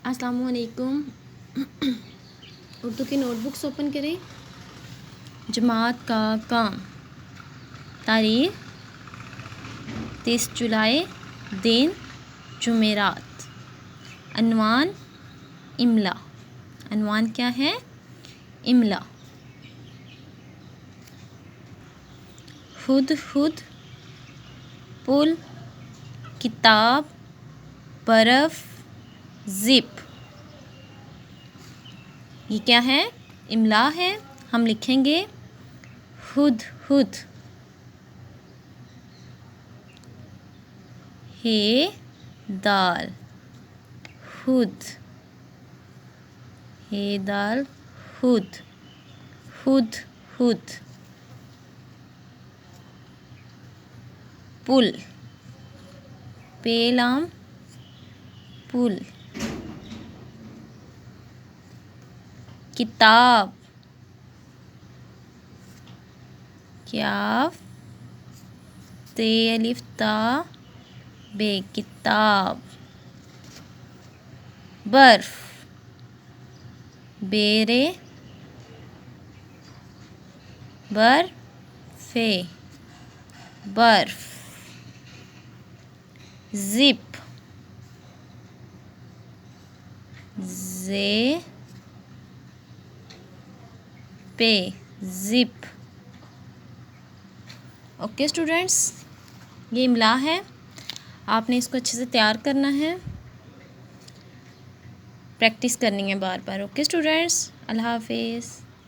अस्सलामुअलैकुम। उर्दू की notebooks open करें। जमात का काम, तारीख़ 30 जुलाई, दिन जुमेरात। अनवान इमला। अनवान क्या है? इमला। हुद हुद, पुल, किताब, बर्फ़, ज़िप। ये क्या है? इमला है। हम लिखेंगे हुद हुद। हे दाल, हुद। हे दाल, हुद, हुद हुद। पुल, पेलाम, पुल। किताब, क्याफ, ते अलिफ ता बे, किताब। बर्फ, बेरे, बर्फे, बर्फ। ज़िप, जे पे, ज़िप। ओके स्टूडेंट्स, ये इमला है। आपने इसको अच्छे से तैयार करना है, प्रैक्टिस करनी है बार बार। ओके स्टूडेंट्स, अल्लाह हाफिज़।